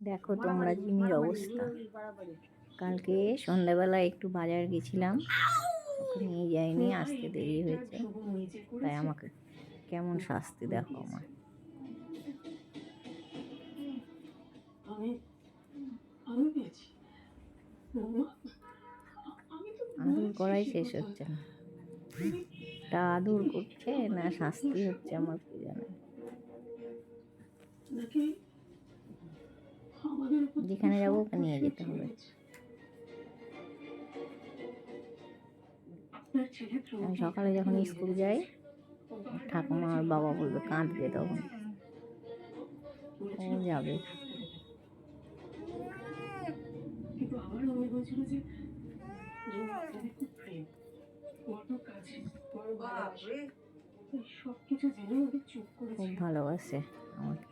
দেখো তোমরা জিমির অবস্থা। কালকে সন্ধ্যাবেলায় একটু বাজার গেছিলাম, ওকে নিয়ে যাইনি, আসতে দেরি হয়েছে, তাই আমাকে কেমন শাস্তি দেখো আমার। আদর করাই শেষ হচ্ছে না, তা আদর করছে না শাস্তি হচ্ছে আমার কি জানে। যেখানে যাবো ওকে নিয়ে যেতে হবে। আমি সকালে যখন স্কুল যাই, ঠাকুমা আর বাবা বলবে কাঁদবে, তখন ও যাবে। খুব ভালোবাসে আমাকে।